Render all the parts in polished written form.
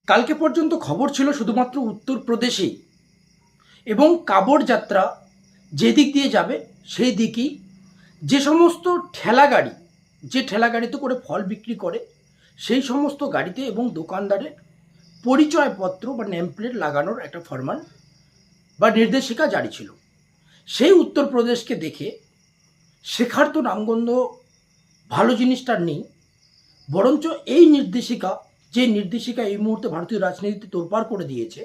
কালকে পর্যন্ত খবর ছিল শুধুমাত্র উত্তরপ্রদেশেই, এবং কাবড় যাত্রা যেদিক দিয়ে যাবে সেই দিকেই যে সমস্ত ঠেলাগাড়ি, যে ঠেলাগাড়িতে করে ফল বিক্রি করে সেই সমস্ত গাড়িতে এবং দোকানদারের পরিচয়পত্র বা নেমপ্লেট লাগানোর একটা ফরমান বা নির্দেশিকা জারি ছিল। সেই উত্তরপ্রদেশকে দেখে শেখার তো নামগন্ধ ভালো জিনিসটা নেই, বরঞ্চ এই নির্দেশিকা, যে নির্দেশিকা এই মুহূর্তে ভারতীয় রাজনীতিতে তোলপাড় করে দিয়েছে,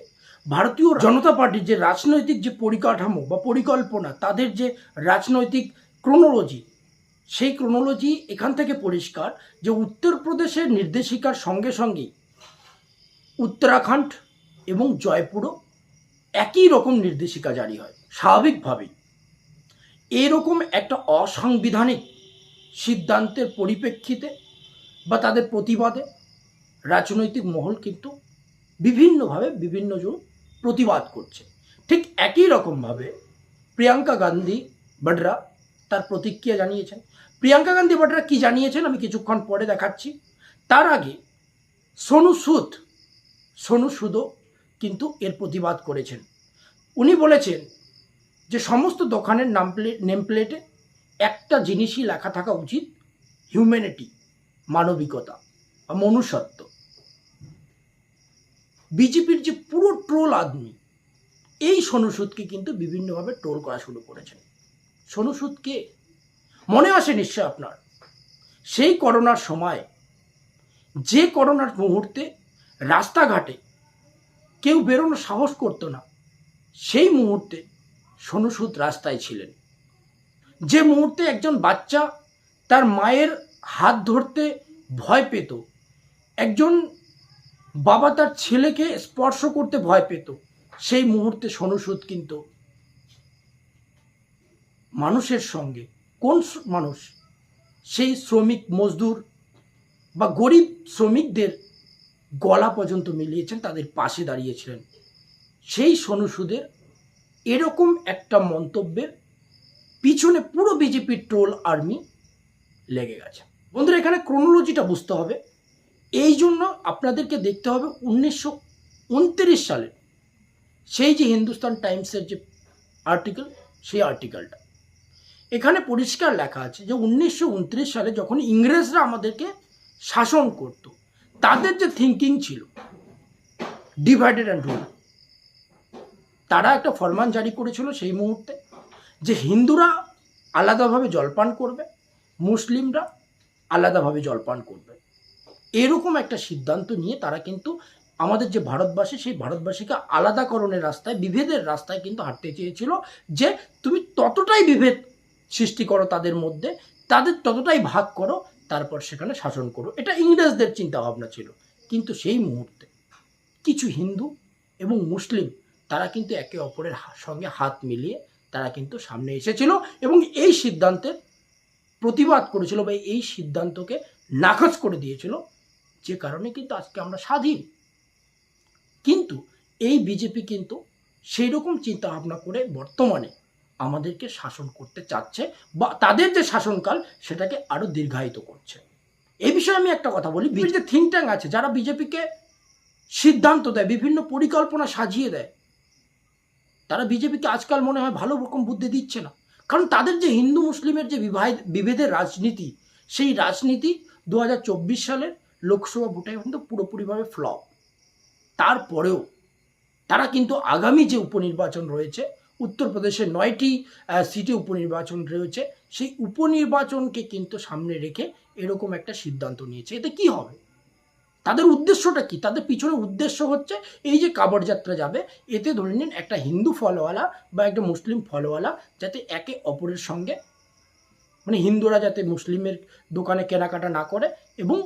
ভারতীয় জনতা পার্টির যে রাজনৈতিক যে পরিকাঠামো বা পরিকল্পনা, তাদের যে রাজনৈতিক ক্রোনোলজি, সেই ক্রোনোলজি এখান থেকে পরিষ্কার যে উত্তরপ্রদেশের নির্দেশিকার সঙ্গে সঙ্গেই উত্তরাখণ্ড এবং জয়পুরও একই রকম নির্দেশিকা জারি হয়। স্বাভাবিকভাবেই এরকম একটা অসাংবিধানিক সিদ্ধান্তের পরিপ্রেক্ষিতে বা তাদের প্রতিবাদে রাজনৈতিক মহল কিন্তু বিভিন্নভাবে বিভিন্নজন প্রতিবাদ করছে। ঠিক একই রকমভাবে প্রিয়াঙ্কা গান্ধী বঢ়রা তার প্রতিক্রিয়া জানিয়েছেন। প্রিয়াঙ্কা গান্ধী বঢ়রা কি জানিয়েছেন আমি কিছুক্ষণ পরে দেখাচ্ছি। তার আগে সোনু সুদও কিন্তু এর প্রতিবাদ করেছেন। উনি বলেছেন যে সমস্ত দোকানের নেমপ্লেটে একটা জিনিসই লেখা থাকা উচিত, হিউম্যানিটি, মানবিকতা বা মনুষ্যত্ব। বিজেপির যে পুরো ট্রোল আদমি এই সোনু সুদকে কিন্তু বিভিন্নভাবে ট্রোল করা শুরু করেছেন। সোনু সুদ কে? মনে আসে নিশ্চয় আপনার সেই করোনার সময়, যে করোনার মুহূর্তে রাস্তাঘাটে কেউ বেরোনোর সাহস করতো না, সেই মুহূর্তে সোনু সুদ রাস্তায় ছিলেন। যে মুহূর্তে একজন বাচ্চা তার মায়ের হাত ধরতে ভয় পেত, একজন বাবা তার ছেলেকে স্পর্শ করতে ভয় পেত, সেই মুহূর্তে সোনু সুদ কিন্তু মানুষের সঙ্গে, কোন মানুষ, সেই শ্রমিক মজদুর বা গরিব শ্রমিকদের গলা পর্যন্ত মিলিয়েছেন, তাদের পাশে দাঁড়িয়েছিলেন। সেই সোনু সুদের এরকম একটা মন্তব্যের পিছনে পুরো বিজেপির ট্রোল আর্মি লেগে গেছে। বন্ধুরা, এখানে ক্রোনোলজিটা বুঝতে হবে। এই জন্য আপনাদেরকে দেখতে হবে 1929 সালে সেই যে হিন্দুস্তান টাইমসের যে আর্টিকেল, সেই আর্টিকেলটা এখানে পরিষ্কার লেখা আছে যে 1929 সালে যখন ইংরেজরা আমাদেরকে শাসন করত, তাদের যে থিঙ্কিং ছিল ডিভাইডেড অ্যান্ড রুল, তারা একটা ফরমান জারি করেছিল সেই মুহূর্তে যে হিন্দুরা আলাদাভাবে জলপান করবে, মুসলিমরা আলাদাভাবে জলপান করবে। এরকম একটা সিদ্ধান্ত নিয়ে তারা কিন্তু আমাদের যে ভারতবাসী, সেই ভারতবাসীকে আলাদাকরণের রাস্তায়, বিভেদের রাস্তায় কিন্তু হাঁটতে চেয়েছিল, যে তুমি ততটাই বিভেদ সৃষ্টি করো তাদের মধ্যে, তাদের ততটাই ভাগ করো, তারপর সেখানে শাসন করো। এটা ইংরেজদের চিন্তাভাবনা ছিল। কিন্তু সেই মুহূর্তে কিছু হিন্দু এবং মুসলিম তারা কিন্তু একে অপরের সঙ্গে হাত মিলিয়ে তারা কিন্তু সামনে এসেছিল এবং এই সিদ্ধান্তের প্রতিবাদ করেছিল বা এই সিদ্ধান্তকে নাকচ করে দিয়েছিল, যে কারণে কিন্তু আজকে আমরা স্বাধীন। কিন্তু এই বিজেপি কিন্তু সেই রকম চিন্তা ভাবনা করে বর্তমানে আমাদেরকে শাসন করতে চাচ্ছে বা তাদের যে শাসনকাল সেটাকে আরো দীর্ঘায়িত করছে। এই বিষয়ে আমি একটা কথা বলি, যে থিঙ্ক ট্যাঙ্ক আছে যারা বিজেপিকে সিদ্ধান্ত দেয়, বিভিন্ন পরিকল্পনা সাজিয়ে দেয়, তারা বিজেপিকে আজকাল মনে হয় ভালো রকম বুদ্ধি দিচ্ছে না। কারণ তাদের যে হিন্দু মুসলিমের যে বিভেদের রাজনীতি, সেই রাজনীতি 2024 সালের লোকসভা ভোটে কিন্তু পুরোপুরিভাবে ফ্লপ। তারপরেও তারা কিন্তু আগামী যে উপনির্বাচন রয়েছে, উত্তরপ্রদেশের 9টি সিটে উপনির্বাচন রয়েছে, সেই উপনির্বাচনকে কিন্তু সামনে রেখে এরকম একটা সিদ্ধান্ত নিয়েছে। এতে কি হবে? তাদের উদ্দেশ্যটা কি? তাদের পিছনে উদ্দেশ্য হচ্ছে এই যে কাবড় যাত্রা যাবে, এতে ধরে নিন একটা হিন্দু ফলওয়ালা বা একটা মুসলিম ফলওয়ালা যাতে একে অপরের সঙ্গে, মানে হিন্দুরা যাতে মুসলিমের দোকানে কেনাকাটা না করে এবং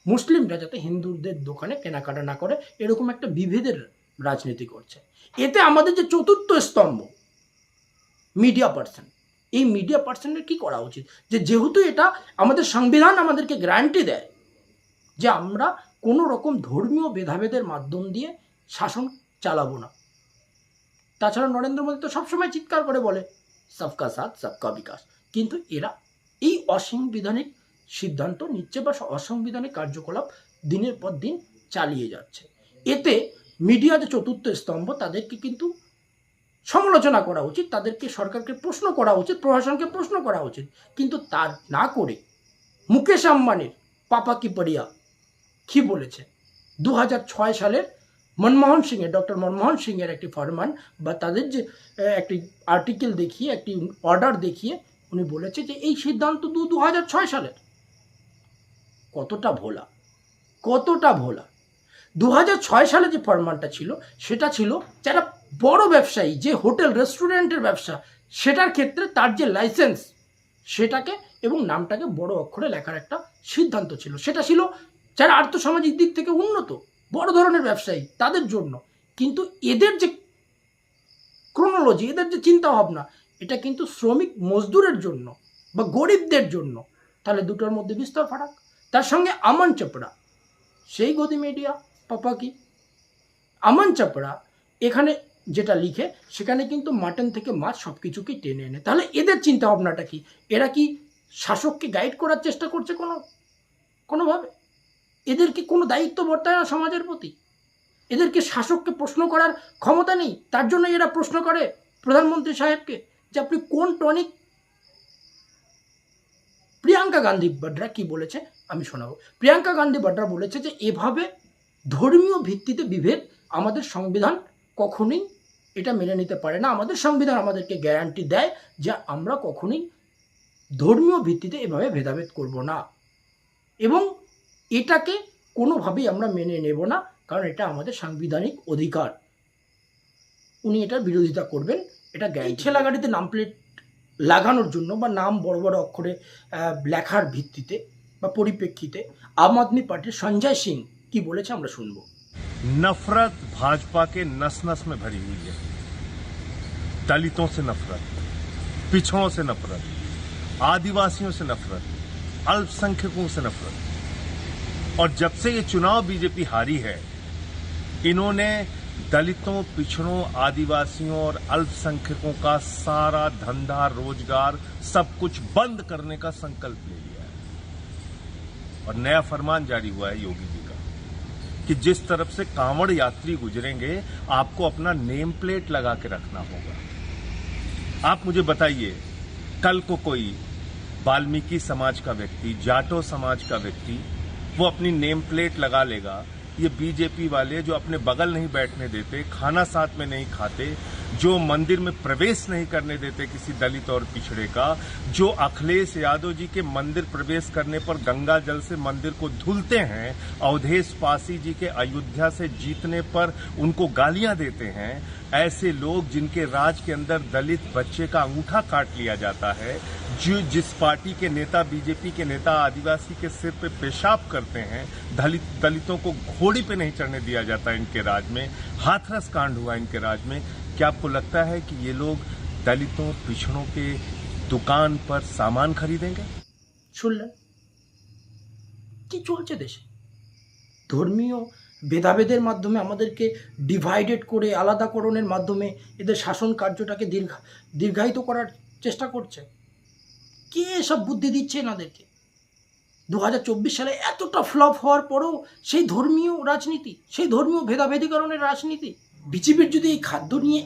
মুসলিমরা যাতে হিন্দুদের দোকানে কেনাকাটা না করে, এরকম একটা বিভেদের রাজনীতি করছে। এতে আমাদের যে চতুর্থ স্তম্ভ মিডিয়া পার্সন, এই মিডিয়া পার্সনের কি করা উচিত? যে যেহেতু এটা আমাদের সংবিধান আমাদেরকে গ্যারান্টি দেয় যে আমরা কোনো রকম ধর্মীয় ভেদাভেদের মাধ্যম দিয়ে শাসন চালাবো না। তাছাড়া নরেন্দ্র মোদী তো সবসময় চিৎকার করে বলে সবকা সাথ সবকা বিকাশ, কিন্তু এরা এই অসাংবিধানিক সিদ্ধান্ত নিচ্ছে বা অসাংবিধানিক কার্যকলাপ দিনের পর দিন চালিয়ে যাচ্ছে। এতে মিডিয়া যে চতুর্থ স্তম্ভ তাদেরকে কিন্তু সমালোচনা করা উচিত, তাদেরকে সরকারকে প্রশ্ন করা উচিত, প্রশাসনকে প্রশ্ন করা উচিত, কিন্তু তার না করে মুকেশ আম্বানির পাপা কি পড়িয়া কি বলেছে 2006 সালের মনমোহন সিংয়ের ডক্টর মনমোহন সিংয়ের একটি ফরমান বা তাদের যে একটি আর্টিকেল দেখিয়ে একটি অর্ডার দেখিয়ে উনি বলেছে যে এই সিদ্ধান্ত 2006 সালের। কতটা ভোলা, কতটা ভোলা। 2006 সালে যে ফরমানটা ছিল সেটা ছিল যারা বড় ব্যবসায়ী, যে হোটেল রেস্টুরেন্টের ব্যবসা, সেটার ক্ষেত্রে তার যে লাইসেন্স সেটাকে এবং নামটাকে বড় অক্ষরে লেখার একটা সিদ্ধান্ত ছিল। সেটা ছিল যারা আর্থসামাজিক দিক থেকে উন্নত বড় ধরনের ব্যবসায়ী তাদের জন্য। কিন্তু এদের যে ক্রোনোলজি, এদের যে চিন্তা ভাবনা, এটা কিন্তু শ্রমিক মজদুরের জন্য বা গরিবদের জন্য। তাহলে দুটোর মধ্যে বিস্তর ফারাক। তার সঙ্গে আমান চোপড়া, সেই গদি মিডিয়া পাপা কি, আমান চোপড়া এখানে যেটা লিখে সেখানে কিন্তু মাটন থেকে মাছ সব কিছুকেই টেনে এনে। তাহলে এদের চিন্তা ভাবনাটা কি? এরা কি শাসককে গাইড করার চেষ্টা করছে কোনোভাবে? এদের কি কোনো দায়িত্ব বর্তায় না সমাজের প্রতি? এদেরকে শাসককে প্রশ্ন করার ক্ষমতা নেই? তার জন্য এরা প্রশ্ন করে প্রধানমন্ত্রী সাহেবকে যে আপনি কোন টনিক। প্রিয়াঙ্কা গান্ধী বাড্রা কি বলেছে আমি শোনাবো। প্রিয়াঙ্কা গান্ধী বাড্রা বলেছে যে এভাবে ধর্মীয় ভিত্তিতে বিভেদ আমাদের সংবিধান কখনোই এটা মেনে নিতে পারে না। আমাদের সংবিধান আমাদেরকে গ্যারান্টি দেয় যে আমরা কখনোই ধর্মীয় ভিত্তিতে এভাবে ভেদাভেদ করব না, এবং এটাকে কোনোভাবেই আমরা মেনে নেব না, কারণ এটা আমাদের সাংবিধানিক অধিকার। উনি এটার বিরোধিতা করবেন, এটা গ্যারান্টি। ঠেলা গাড়িতে নাম প্লেট লাগানোর জন্য বা নাম বড় বড় অক্ষরে লেখার ভিত্তিতে বা পরিপ্রেক্ষিতে আম আদমি পার্টির সঞ্জয় সিং কি বলেছে আমরা শুনবো। नफरत भाजपा के नस नस में भरी हुई है। दलितों से नफरत, पिछड़ों से नफरत, आदिवासियों से नफरत, अल्पसंख्यकों से नफरत। और जब से ये चुनाव बीजेपी हारी है, इन्होंने दलितों, पिछड़ों, आदिवासियों और अल्पसंख्यकों का सारा धंधा रोजगार सब कुछ बंद करने का संकल्प ले लिया है। और नया फरमान जारी हुआ है योगी जी का कि जिस तरफ से कांवड़ यात्री गुजरेंगे आपको अपना नेम प्लेट लगा के रखना होगा। आप मुझे बताइए, कल को कोई वाल्मीकि समाज का व्यक्ति, जाटो समाज का व्यक्ति, वो अपनी नेम प्लेट लगा लेगा। ये बीजेपी वाले जो अपने बगल नहीं बैठने देते, खाना साथ में नहीं खाते, जो मंदिर में प्रवेश नहीं करने देते किसी दलित और पिछड़े का, जो अखिलेश यादव जी के मंदिर प्रवेश करने पर गंगा जल से मंदिर को धुलते हैं, अवधेश पासी जी के अयोध्या से जीतने पर उनको गालियां देते हैं, ऐसे लोग जिनके राज के अंदर दलित बच्चे का अंगूठा काट लिया जाता है, जो जिस पार्टी के नेता, बीजेपी के नेता आदिवासी के सिर पे पेशाब करते हैं, दलितों को घोड़ी पे नहीं चढ़ने दिया जाता इनके राज में, हाथरस कांड हुआ इनके राज में। क्या आपको लगता है कि ये लोग दलितों, पिछड़ों के दुकान पर सामान खरीदेंगे? শুনলেন কি চলছে দেশে? ধর্মীয় ভেদাভেদের মাধ্যমে আমাদেরকে ডিভাইডেড করে আলাদাকরণের মাধ্যমে এদের শাসন কার্যটাকে দীর্ঘায়িত করার চেষ্টা করছে। কে এসব বুদ্ধি দিচ্ছে এনাদেরকে? 2024 সালে এতটা ফ্লপ হওয়ার পরেও সেই ধর্মীয় রাজনীতি, সেই ধর্মীয় ভেদাভেদীকরণের রাজনীতি। বিজেপির যদি এই খাদ্য নিয়ে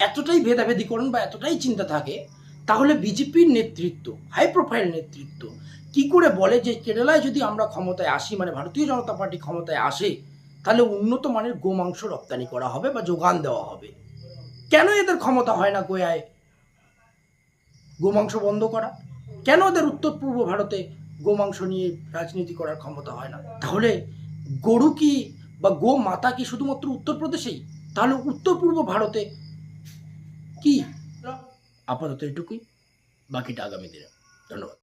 এতটাই ভেদাভেদীকরণ বা এতটাই চিন্তা থাকে, তাহলে বিজেপির নেতৃত্ব, হাই প্রোফাইল নেতৃত্ব কি করে বলে যে কেরালায় যদি আমরা ক্ষমতায় আসি, মানে ভারতীয় জনতা পার্টি ক্ষমতায় আসে, তাহলে উন্নত মানের গোমাংস রপ্তানি করা হবে বা যোগান দেওয়া হবে? কেন এদের ক্ষমতা হয় না গোয়ায় গোমাংস বন্ধ করা? কেন ওদের উত্তর পূর্ব ভারতে গোমাংস নিয়ে রাজনীতি করার ক্ষমতা হয় না? তাহলে গরু কি বা গো মাতা কি শুধুমাত্র উত্তরপ্রদেশেই? তাহলে উত্তর পূর্ব ভারতে কি? আপাতত এটুকুই, বাকিটা আগামী দিনে। ধন্যবাদ।